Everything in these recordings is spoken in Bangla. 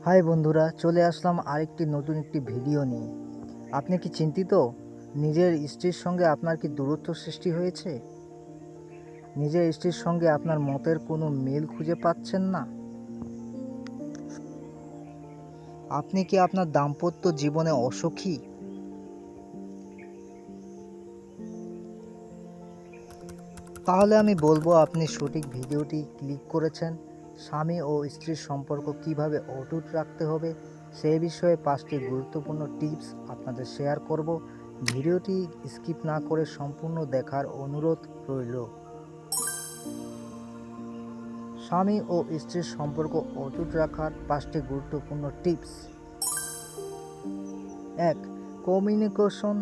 হাই বন্ধুরা, চলে আসলাম আরেকটি নতুন একটি ভিডিও নিয়ে। আপনি কি চিন্তিত? নিজের স্ত্রীর সঙ্গে আপনার কি দূরত্ব সৃষ্টি হয়েছে? নিজের স্ত্রীর সঙ্গে আপনার মতের কোনো মিল খুঁজে পাচ্ছেন না? আপনি কি আপনার দাম্পত্য জীবনে অসুখী? তাহলে আমি বলবো আপনি সঠিক ভিডিওটি ক্লিক করেছেন। স্বামী ও স্ত্রীর সম্পর্ক কিভাবে অটুট রাখতে হবে সেই বিষয়ে 5টি গুরুত্বপূর্ণ টিপস আপনাদের শেয়ার করব। ভিডিওটি স্কিপ না করে সম্পূর্ণ দেখার অনুরোধ রইল। স্বামী ও স্ত্রীর সম্পর্ক অটুট রাখার 5টি গুরুত্বপূর্ণ টিপস। 1. কমিউনিকেশন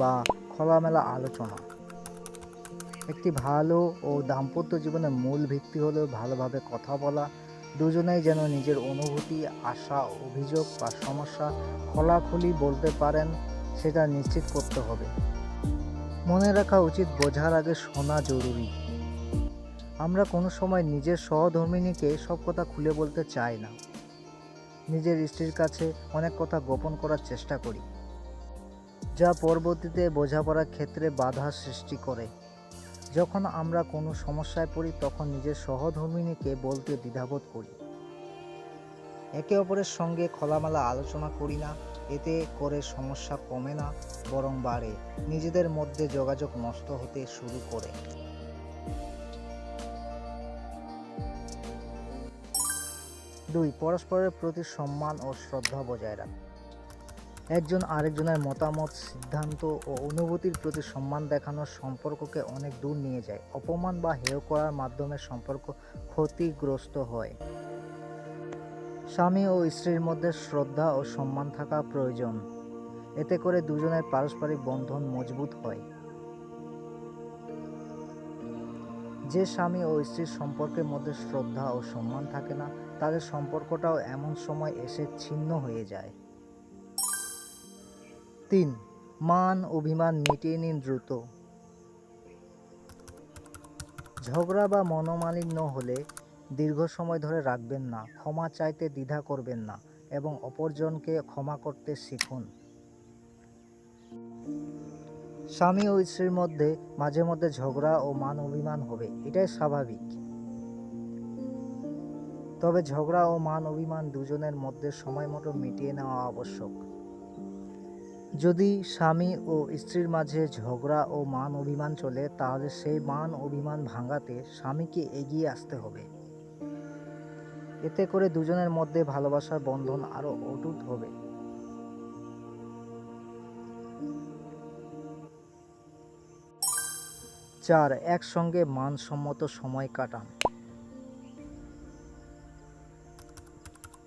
বা খোলামেলা আলোচনা। একটি ভালো ও দাম্পত্য জীবনের মূল ভিত্তি হলো ভালোভাবে কথা বলা। দুজনেই যেন নিজের অনুভূতি, আশা, অভিযোগ বা সমস্যা খোলাখুলি বলতে পারেন, সেটা নিশ্চিত করতে হবে। মনে রাখা উচিত, বোঝার আগে শোনা জরুরি। আমরা কোনো সময় নিজের সহধর্মিণীকে সব কথা খুলে বলতে চাই না। নিজের স্ত্রীর কাছে অনেক কথা গোপন করার চেষ্টা করি, যা পরবর্তীতে বোঝাপড়ার ক্ষেত্রে বাধা সৃষ্টি করে। যখন আমরা কোনো সমস্যায় পড়ি তখন নিজের সহধর্মিণীকে বলতে দ্বিধাবোধ করি। একে অপরের সঙ্গে খোলামেলা আলোচনা করি না। এতে করে সমস্যা কমে না, বরং বাড়ে। নিজেদের মধ্যে যোগাযোগ নষ্ট হতে শুরু করে। 2. পরস্পরের প্রতি সম্মান ও শ্রদ্ধা বজায় রাখা। একজন আরেকজনের মতামত, সিদ্ধান্ত ও অনুভূতির প্রতি সম্মান দেখানো সম্পর্ককে অনেক দূর নিয়ে যায়। অপমান বা হেয় করার মাধ্যমে সম্পর্ক ক্ষতিগ্রস্ত হয়। স্বামী ও স্ত্রীর মধ্যে শ্রদ্ধা ও সম্মান থাকা প্রয়োজন। এতে করে দুজনের পারস্পরিক বন্ধন মজবুত হয়। যে স্বামী ও স্ত্রীর সম্পর্কের মধ্যে শ্রদ্ধা ও সম্মান থাকে না, তাদের সম্পর্কটাও এমন সময় এসে ছিন্ন হয়ে যায়। 3. মান অভিমান মিটিয়ে নিন দ্রুত। ঝগড়া বা মনোমালিন্য হলে দীর্ঘ সময় ধরে রাখবেন না। ক্ষমা চাইতে দ্বিধা করবেন না এবং অপরজনকে ক্ষমা করতে শিখুন। স্বামী ও স্ত্রীর মধ্যে মাঝে মধ্যে ঝগড়া ও মান অভিমান হবে, এটাই স্বাভাবিক। তবে ঝগড়া ও মান অভিমান দুজনের মধ্যে সময় মতো মিটিয়ে নেওয়া আবশ্যক। যদি স্বামী ও স্ত্রীর মাঝে ঝগড়া ও মান অভিমান চলে, তাহলে সেই মান অভিমান ভাঙাতে স্বামীকে এগিয়ে আসতে হবে। এতে করে দুজনের মধ্যে ভালোবাসার বন্ধন আরো অটুট হবে। 4. একসঙ্গে মানসম্মত সময় কাটান।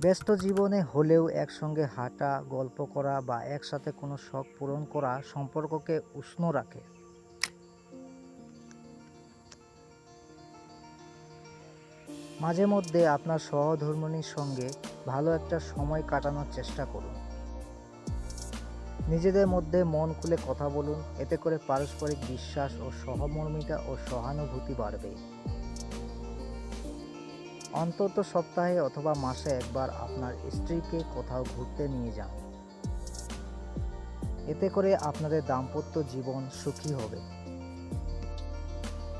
ব্যস্ত জীবনে হলেও একসঙ্গে হাঁটা, গল্প করা বা একসাথে কোনো শখ পূরণ করা সম্পর্ককে উষ্ণ রাখে। মাঝে মধ্যে আপনার সহধর্মিণীর সঙ্গে ভালো একটা সময় কাটানোর চেষ্টা করুন। নিজেদের মধ্যে মন খুলে কথা বলুন। এতে করে পারস্পরিক বিশ্বাস ও সহমর্মিতা ও সহানুভূতি বাড়বে। অন্তত সপ্তাহে অথবা মাসে একবার আপনার স্ত্রীকে কোথাও ঘুরতে নিয়ে যান। এতে করে আপনাদের দাম্পত্য জীবন সুখী হবে,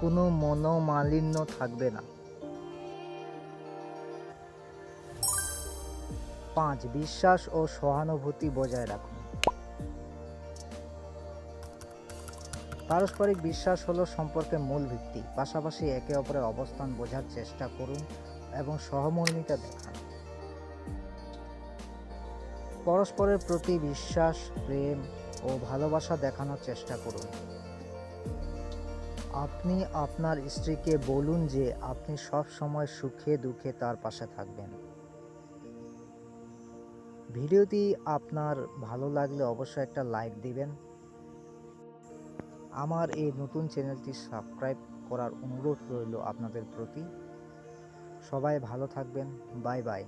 কোনো মনোমালিন্য থাকবে না। 5. বিশ্বাস ও সহানুভূতি বজায় রাখুন। পারস্পরিক বিশ্বাস হলো সম্পর্কের মূল ভিত্তি। পাশাপাশি একে অপরের অবস্থান বোঝার চেষ্টা করুন এবং সহমর্মিতা দেখান। পরস্পরের প্রতি বিশ্বাস, প্রেম ও ভালোবাসা দেখানোর চেষ্টা করুন। আপনি আপনার স্ত্রীকে বলুন যে আপনি সব সময় সুখে দুঃখে তার পাশে থাকবেন। ভিডিওটি আপনার ভালো লাগলে অবশ্যই একটা লাইক দিবেন। আমার এই নতুন চ্যানেলটি সাবস্ক্রাইব করার অনুরোধ রইল আপনাদের প্রতি। সবাই ভালো থাকবেন। Bye bye.